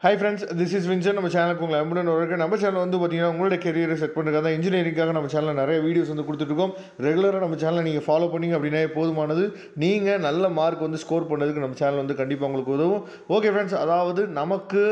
Hi friends, this is Vincent. நம்ம சேனலுக்கு உங்களை அன்புடன் வரவேற்கிறேன். நம்ம சேனல் வந்து பார்த்தீங்கன்னா உங்களோட கெரியரை செட் பண்ணுறதுக்காக இன்ஜினியரிங்காக நம்ம சேனலில் நிறைய வீடியோஸ் வந்து கொடுத்துட்ருக்கோம். ரெகுலராக நம்ம சேனலை நீங்கள் ஃபாலோ பண்ணிங்க அப்படின்னா போதுமானது. நீங்கள் நல்ல மார்க் வந்து ஸ்கோர் பண்ணுறதுக்கு நம்ம சேனல் வந்து கண்டிப்பாக உங்களுக்கு உதவும். ஓகே ஃப்ரெண்ட்ஸ், அதாவது நமக்கு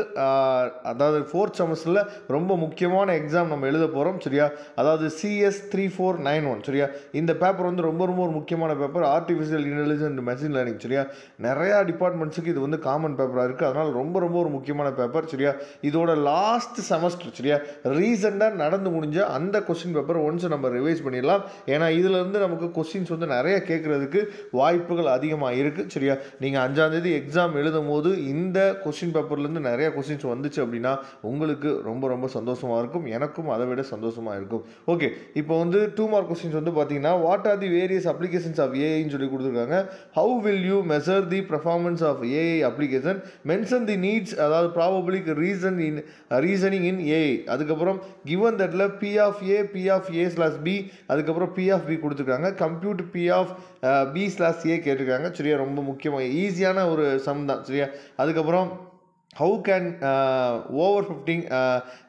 அதாவது 4th செமஸ்டரில் ரொம்ப முக்கியமான எக்ஸாம் நம்ம எழுத போகிறோம். சரியா? அதாவது CS 3491. சரியா? இந்த பேப்பர் வந்து ரொம்ப ரொம்ப ஒரு முக்கியமான paper. Artificial intelligence and machine learning. சரியா? நிறையா டிபார்ட்மெண்ட்ஸுக்கு இது வந்து காமன் பேப்பராக இருக்குது. அதனால் ரொம்ப ரொம்ப ஒரு முக்கியமான பேப்பர். சரியா? இதோட லாஸ்ட் செமஸ்டர். சரியா? ரீசெண்டாக நடந்து முடிஞ்ச அந்த கொஸ்டின் பேப்பர் ஒன்ஸ் நம்ம ரிவைஸ் பண்ணிடலாம். ஏன்னா இதிலிருந்து நமக்கு கொஸ்டின்ஸ் வந்து நிறைய கேட்கறதுக்கு வாய்ப்புகள் அதிகமாக இருக்குது. சரியா? நீங்கள் 5ஆம் தேதி எக்ஸாம் எழுதும் போது இந்த கொஸ்டின் பேப்பர்லேருந்து நிறைய கொஸ்டின்ஸ் வந்துச்சு அப்படின்னா உங்களுக்கு ரொம்ப ரொம்ப சந்தோஷமாக இருக்கும். எனக்கும் அதை விட சந்தோஷமாக இருக்கும். ஓகே, இப்போ வந்து 2 மார்க் கொஸ்டின்ஸ் வந்து பார்த்தீங்கன்னா what are the various applications of ஏஐன்னு சொல்லி கொடுத்துருக்காங்க. How will you measure the performance of AI application, mention the needs, அதாவது ப்ராபபிலிக் ரீசனிங் இன் ஏஐ. அதுக்கப்புறம் கிவன் தட்ல P of A, P of A/B, அதுக்கப்புறம் P of B கொடுத்துருக்காங்க. Compute P of B/A கேட்டிருக்காங்க. சரியா? ரொம்ப முக்கியமாக ஈஸியான ஒரு சம் தான். சரியா? அதுக்கப்புறம் how can over 15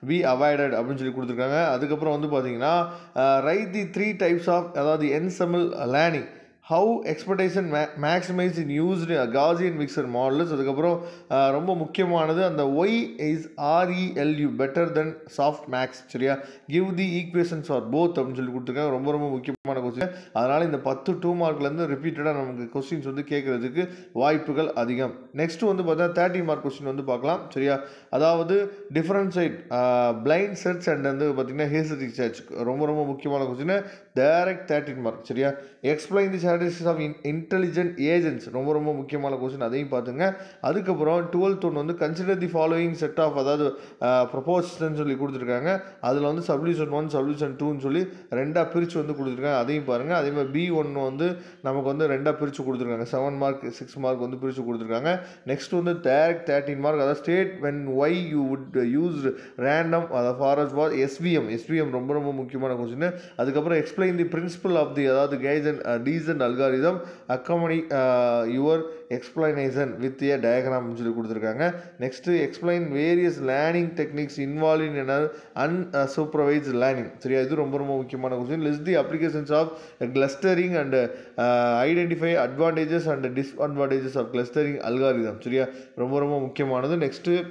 be avoided அப்படின்னு சொல்லி கொடுத்துருக்காங்க. அதுக்கப்புறம் வந்து பார்த்தீங்கன்னா write the 3 types of, அதாவது ensemble learning, how expectation maximize in used Gaussian mixed models. அதுக்கப்புறம் ரொம்ப முக்கியமானது அந்த y is ReLU better than soft max. சரியா? give the equations for both அப்படின்னு சொல்லி கொடுத்துருக்காங்க. ரொம்ப ரொம்ப முக்கியமான கொஸ்டின். அதனால் இந்த 10 2 மார்க்லேருந்து ரிப்பீட்டடாக நமக்கு கொஸ்டின்ஸ் வந்து கேட்குறதுக்கு வாய்ப்புகள் அதிகம். நெக்ஸ்ட் வந்து பார்த்தா 30 மார்க் கொஸ்டின் வந்து பார்க்கலாம். சரியா? அதாவது டிஃபரன்ஷியேட் பிளைண்ட் சர்ச் அண்ட் வந்து பார்த்தீங்கன்னா ஹியூரிஸ்டிக் சர்ச். ரொம்ப ரொம்ப முக்கியமான கொஸ்டின். Direct 13 mark. சரியா? Explain the statistics of intelligent agents. ரொம்ப ரொம்ப முக்கியமான கொஸ்டின், அதையும் பார்த்துங்க. அதுக்கப்புறம் 12th ஒன்று வந்து consider the following set of, அதாவது ப்ரொபோசல்னு சொல்லி கொடுத்துருக்காங்க. அதில் வந்து சப்டிவிஷன் 1 சப்டிவிஷன் 2ன்னு சொல்லி ரெண்டாக பிரித்து வந்து கொடுத்துருக்காங்க. அதையும் பாருங்கள். அதே மாதிரி B1 வந்து நமக்கு வந்து ரெண்டாக பிரித்து கொடுத்துருக்காங்க. 7 மார்க் 6 மார்க் வந்து பிரித்து கொடுத்துருக்காங்க. நெக்ஸ்ட் வந்து டைரக்ட் 13 மார்க், அதாவது state when why you would use random, அதாவது ஃபாரஸ்ட் ஃபார் SVM ரொம்ப ரொம்ப முக்கியமான கொஸ்டின். அதுக்கப்புறம் explain the principle of the, அதாவது descent algorithm accompany your explanation with a diagram சொல்லி கொடுத்துருக்காங்க. Next explain various learning techniques involve in unsupervised learning. சரியா? இது ரொம்ப ரொம்ப முக்கியமான question. List the applications of clustering and identify advantages and disadvantages of clustering algorithm. சரியா? ரொம்ப ரொம்ப முக்கியமானது. நெக்ஸ்ட்டு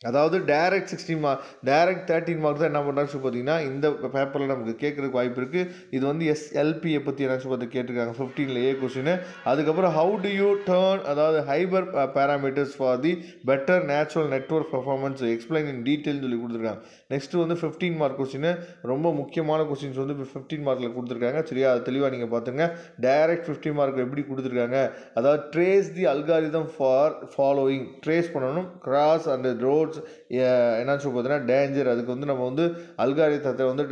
அதாவது டைரக்ட் 16 மார்க், டைரக்ட் 13 மார்க் தான் என்ன பண்ணுறாங்க பார்த்தீங்கன்னா இந்த பேப்பரில் நமக்கு கேட்குறதுக்கு வாய்ப்பு இருக்குது. இது வந்து SLPயை பற்றி என்ன பார்த்து கேட்டிருக்காங்க 15ல் A கொஸ்டின். அதுக்கப்புறம் ஹவு டு யூ டர்ன், அதாவது hyperparameters for the better natural network performance explain in detail சொல்லி கொடுத்துருக்காங்க. நெக்ஸ்ட்டு வந்து 15 மார்க் கொஸ்டின். ரொம்ப முக்கியமான கொஸ்டின்ஸ் வந்து 15 மார்க்கில் கொடுத்துருக்காங்க. சரியா? அது தெளிவாக நீங்கள் பார்த்துங்க. டைரக்ட் 15 மார்க் எப்படி கொடுத்துருக்காங்க, அதாவது trace the algorithm for following, trace பண்ணணும். கிராஸ் அண்ட் ரோட்ஸ் என்னன்னு சொல்லி பார்த்தீங்கன்னா டேஞ்சர், அதுக்கு வந்து நம்ம வந்து அல்காரிதத்தை வந்து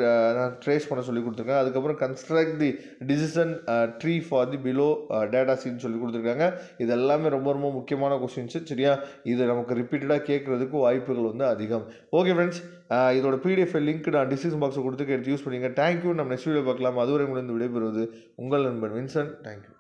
ட்ரேஸ் பண்ண சொல்லி கொடுத்துருக்காங்க. அதுக்கப்புறம் construct the decision tree for the below data seen சொல்லி கொடுத்துருக்காங்க. இது எல்லாமே ரொம்ப ரொம்ப முக்கியமான கொஸ்டின்ஸு. சரியா? இது நமக்கு ரிப்பீட்டடாக கேட்குறதுக்கு வாய்ப்புகள் வந்து அதிகம். ஓகே ஃப்ரெண்ட்ஸ், இதோட PDF லிங்க் நான் டிஸ்கிரிப்ஷன் பாக்ஸில் கொடுத்து எடுத்து யூஸ் பண்ணிங்க. தேங்க்யூ. நம்ம நெக்ஸ்ட் வீடியோ பார்க்கலாம். அதுவரை உங்களுக்கு விடைபெறுவது உங்கள் நண்பன் வின்சென்ட். தேங்க்யூ.